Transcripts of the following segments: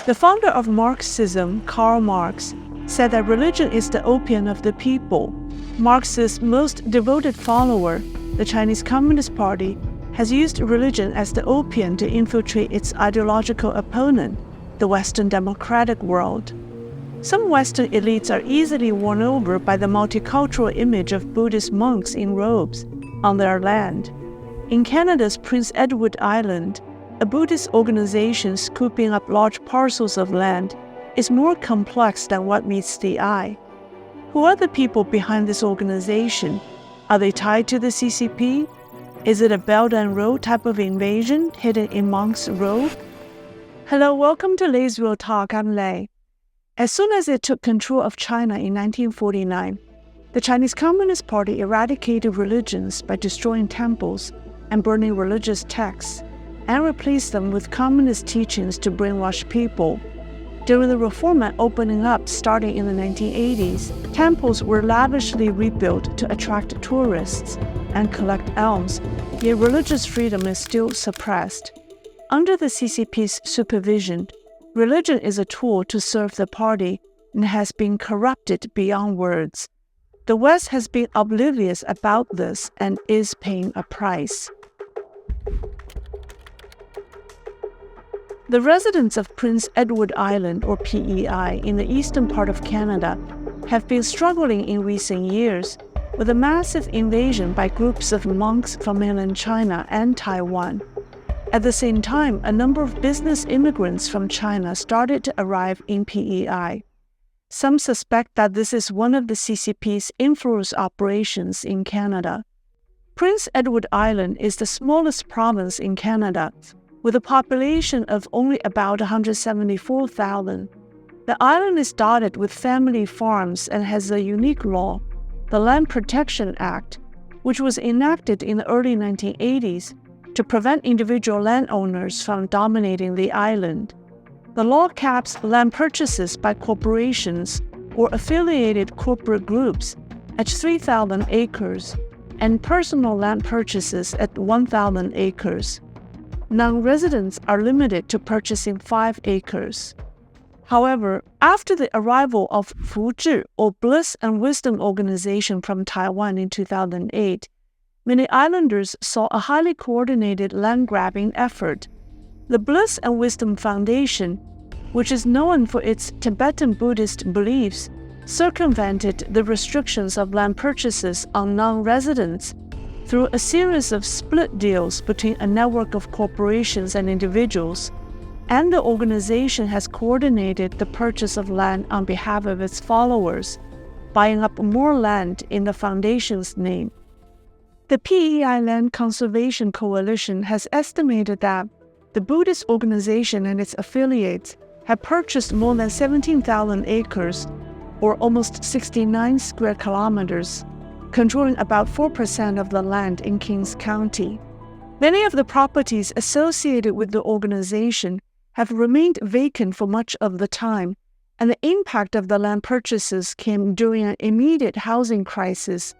The founder of Marxism, Karl Marx, said that religion is the opium of the people. Marx's most devoted follower, the Chinese Communist Party, has used religion as the opium to infiltrate its ideological opponent, the Western democratic world. Some Western elites are easily won over by the multicultural image of Buddhist monks in robes on their land. In Canada's Prince Edward Island, a Buddhist organization scooping up large parcels of land is more complex than what meets the eye. Who are the people behind this organization? Are they tied to the CCP? Is it a Belt-and-Road type of invasion hidden in monks' robe? Hello, welcome to Leisrealtalk. I'm Lei. As soon as it took control of China in 1949, the Chinese Communist Party eradicated religions by destroying temples and burning religious texts, and replaced them with communist teachings to brainwash people. During the reform and opening up starting in the 1980s, temples were lavishly rebuilt to attract tourists and collect alms, yet religious freedom is still suppressed. Under the CCP's supervision, religion is a tool to serve the party and has been corrupted beyond words. The West has been oblivious about this and is paying a price. The residents of Prince Edward Island, or PEI, in the eastern part of Canada have been struggling in recent years with a massive invasion by groups of monks from mainland China and Taiwan. At the same time, a number of business immigrants from China started to arrive in PEI. Some suspect that this is one of the CCP's influence operations in Canada. Prince Edward Island is the smallest province in Canada, with a population of only about 174,000. The island is dotted with family farms and has a unique law, the Land Protection Act, which was enacted in the early 1980s to prevent individual landowners from dominating the island. The law caps land purchases by corporations or affiliated corporate groups at 3,000 acres and personal land purchases at 1,000 acres. Non-residents are limited to purchasing 5 acres. However, after the arrival of Fuzhi, or Bliss and Wisdom organization from Taiwan in 2008, many islanders saw a highly coordinated land-grabbing effort. The Bliss and Wisdom Foundation, which is known for its Tibetan Buddhist beliefs, circumvented the restrictions of land purchases on non-residents through a series of split deals between a network of corporations and individuals, and the organization has coordinated the purchase of land on behalf of its followers, buying up more land in the foundation's name. The PEI Land Conservation Coalition has estimated that the Buddhist organization and its affiliates have purchased more than 17,000 acres, or almost 69 square kilometers, controlling about 4% of the land in Kings County. Many of the properties associated with the organization have remained vacant for much of the time, and the impact of the land purchases came during an immediate housing crisis,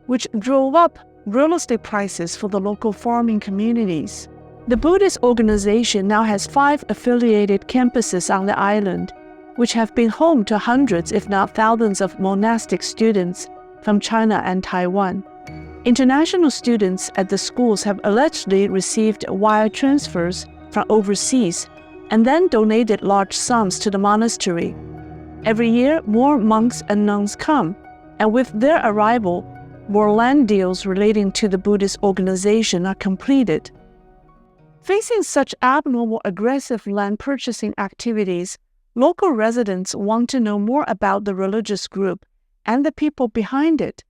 which drove up real estate prices for the local farming communities. The Buddhist organization now has 5 affiliated campuses on the island, which have been home to hundreds, if not thousands, of monastic students from China and Taiwan. International students at the schools have allegedly received wire transfers from overseas and then donated large sums to the monastery. Every year, more monks and nuns come, and with their arrival, more land deals relating to the Buddhist organization are completed. Facing such abnormal, aggressive land purchasing activities, local residents want to know more about the religious group and the people behind it.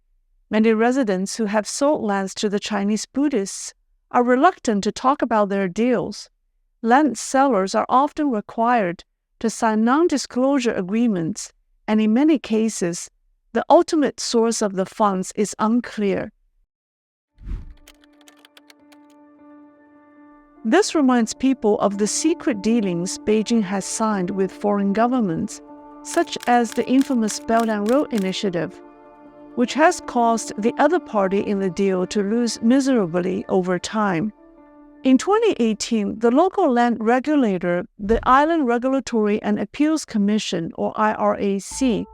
Many residents who have sold lands to the Chinese Buddhists are reluctant to talk about their deals. Land sellers are often required to sign non-disclosure agreements, and in many cases, the ultimate source of the funds is unclear. This reminds people of the secret dealings Beijing has signed with foreign governments, such as the infamous Belt-and-Road initiative, which has caused the other party in the deal to lose miserably over time. In 2018, the local land regulator, the Island Regulatory and Appeals Commission, or IRAC,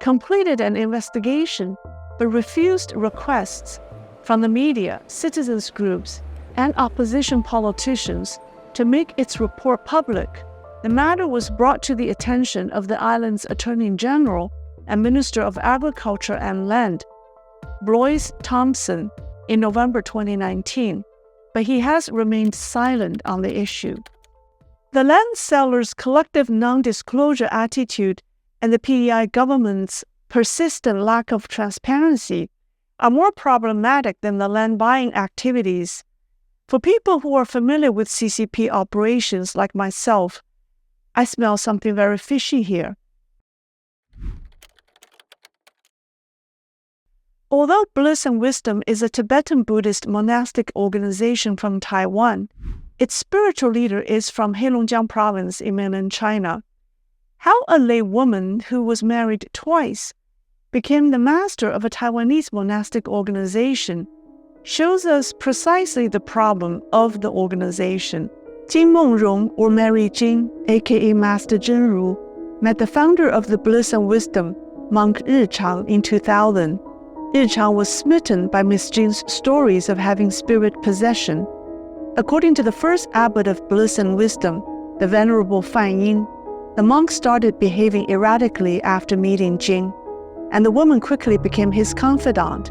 completed an investigation but refused requests from the media, citizens groups, and opposition politicians to make its report public. The matter was brought to the attention of the island's Attorney General and Minister of Agriculture and Land, Blois Thompson, in November 2019, but he has remained silent on the issue. The land sellers' collective non-disclosure attitude and the PEI government's persistent lack of transparency are more problematic than the land buying activities. For people who are familiar with CCP operations like myself, I smell something very fishy here. Although Bliss and Wisdom is a Tibetan Buddhist monastic organization from Taiwan, its spiritual leader is from Heilongjiang province in mainland China. How a lay woman who was married twice became the master of a Taiwanese monastic organization shows us precisely the problem of the organization. Jin Mongrong, or Mary Jin, aka Master Zhenru, met the founder of the Bliss and Wisdom, monk Richang, in 2000. Richang was smitten by Miss Jin's stories of having spirit possession. According to the first abbot of Bliss and Wisdom, the Venerable Fan Yin, the monk started behaving erratically after meeting Jin, and the woman quickly became his confidant.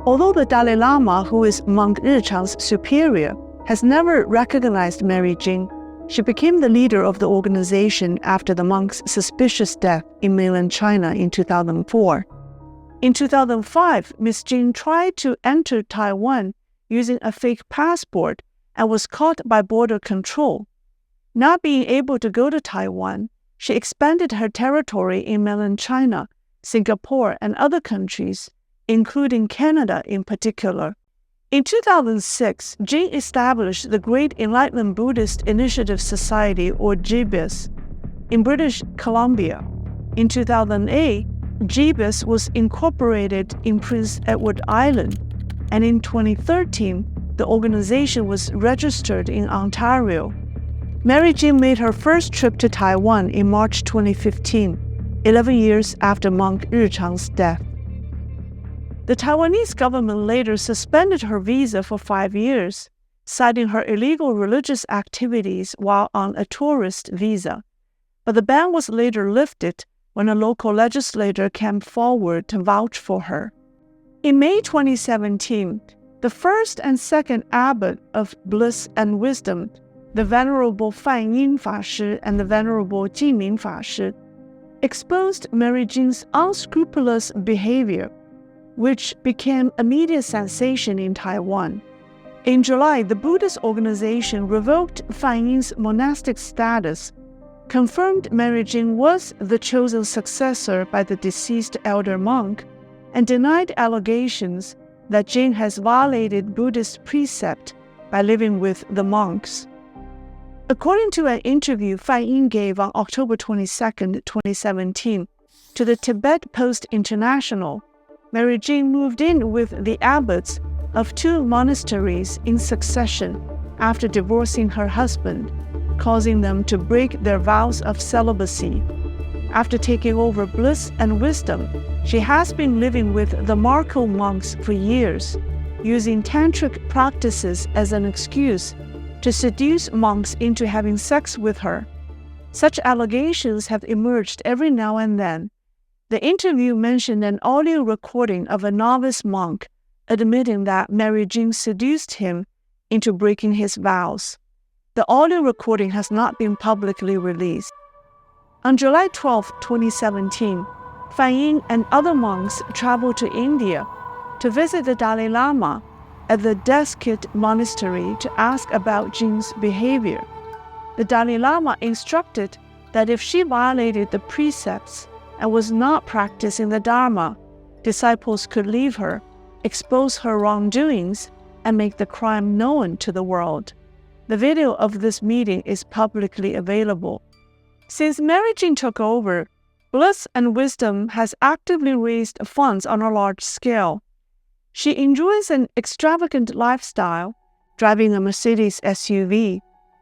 Although the Dalai Lama, who is monk Richang's superior, has never recognized Mary Jin, she became the leader of the organization after the monk's suspicious death in mainland China in 2004. In 2005, Miss Jin tried to enter Taiwan using a fake passport and was caught by border control. Not being able to go to Taiwan, she expanded her territory in mainland China, Singapore, and other countries, including Canada in particular. In 2006, Jin established the Great Enlightenment Buddhist Initiative Society, or GBIS, in British Columbia. In 2008, GBIS was incorporated in Prince Edward Island, and in 2013, the organization was registered in Ontario. Mary Jin made her first trip to Taiwan in March 2015, 11 years after monk Richang's death. The Taiwanese government later suspended her visa for 5 years, citing her illegal religious activities while on a tourist visa. But the ban was later lifted when a local legislator came forward to vouch for her. In May 2017, the first and second abbot of Bliss and Wisdom, the Venerable Fan Yin Fashi and the Venerable Jiming Fashi, exposed Mary Jin's unscrupulous behavior, which became a media sensation in Taiwan. In July, the Buddhist organization revoked Fan Yin's monastic status, confirmed Mary Jin was the chosen successor by the deceased elder monk, and denied allegations that Jin has violated Buddhist precept by living with the monks. According to an interview Fan Yin gave on October 22, 2017, to the Tibet Post International, Mary Jin moved in with the abbots of 2 monasteries in succession after divorcing her husband, causing them to break their vows of celibacy. After taking over Bliss and Wisdom, she has been living with the Marco monks for years, using tantric practices as an excuse to seduce monks into having sex with her. Such allegations have emerged every now and then. The interview mentioned an audio recording of a novice monk admitting that Mary Jin seduced him into breaking his vows. The audio recording has not been publicly released. On July 12, 2017, Fan Yin and other monks traveled to India to visit the Dalai Lama at the Deskit Monastery to ask about Jin's behavior. The Dalai Lama instructed that if she violated the precepts and was not practicing the Dharma, disciples could leave her, expose her wrongdoings, and make the crime known to the world. The video of this meeting is publicly available. Since Mary Jin took over, Bliss and Wisdom has actively raised funds on a large scale. She enjoys an extravagant lifestyle, driving a Mercedes SUV,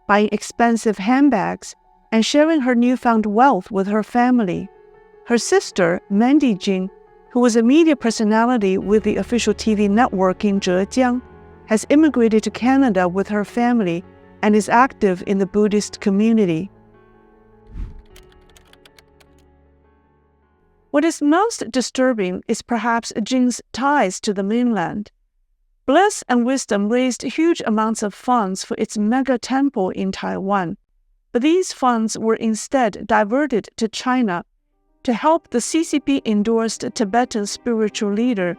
buying expensive handbags, and sharing her newfound wealth with her family. Her sister, Mandy Jing, who was a media personality with the official TV network in Zhejiang, has immigrated to Canada with her family and is active in the Buddhist community. What is most disturbing is perhaps Jing's ties to the mainland. Bliss and Wisdom raised huge amounts of funds for its mega temple in Taiwan, but these funds were instead diverted to China to help the CCP-endorsed Tibetan spiritual leader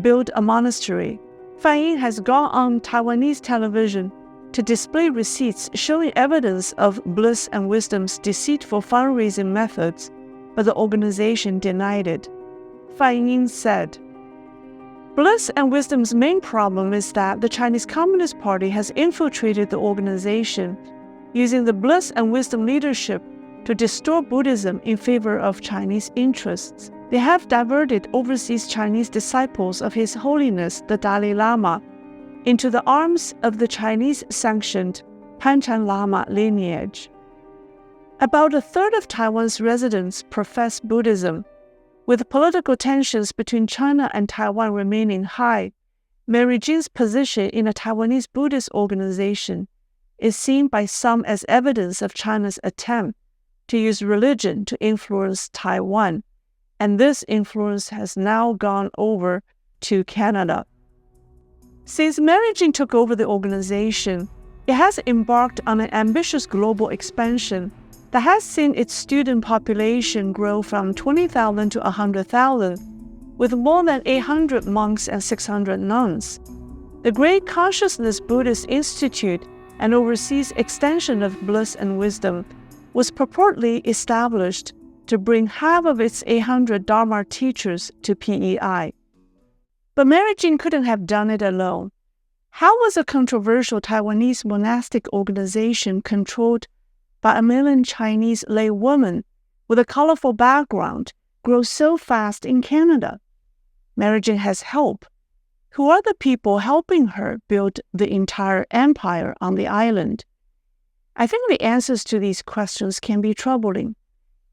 build a monastery. Fan Ying has gone on Taiwanese television to display receipts showing evidence of Bliss and Wisdom's deceitful fundraising methods, but the organization denied it. Fan Ying said, "Bliss and Wisdom's main problem is that the Chinese Communist Party has infiltrated the organization, using the Bliss and Wisdom leadership to distort Buddhism in favor of Chinese interests. They have diverted overseas Chinese disciples of His Holiness the Dalai Lama into the arms of the Chinese-sanctioned Panchen Lama lineage." About a third of Taiwan's residents profess Buddhism. With political tensions between China and Taiwan remaining high, Mary Jing's position in a Taiwanese Buddhist organization is seen by some as evidence of China's attempt to use religion to influence Taiwan, and this influence has now gone over to Canada. Since Mary Jing took over the organization, it has embarked on an ambitious global expansion that has seen its student population grow from 20,000 to 100,000, with more than 800 monks and 600 nuns. The Great Consciousness Buddhist Institute, an overseas extension of Bliss and Wisdom, was purportedly established to bring half of its 800 Dharma teachers to PEI. But Mary Jing couldn't have done it alone. How was a controversial Taiwanese monastic organization controlled by a mainland Chinese laywoman with a colorful background grow so fast in Canada? Mary Jing has help. Who are the people helping her build the entire empire on the island? I think the answers to these questions can be troubling.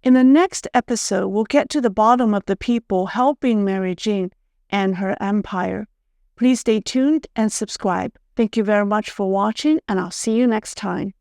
In the next episode, we'll get to the bottom of the people helping Mary Jing and her empire. Please stay tuned and subscribe. Thank you very much for watching, and I'll see you next time.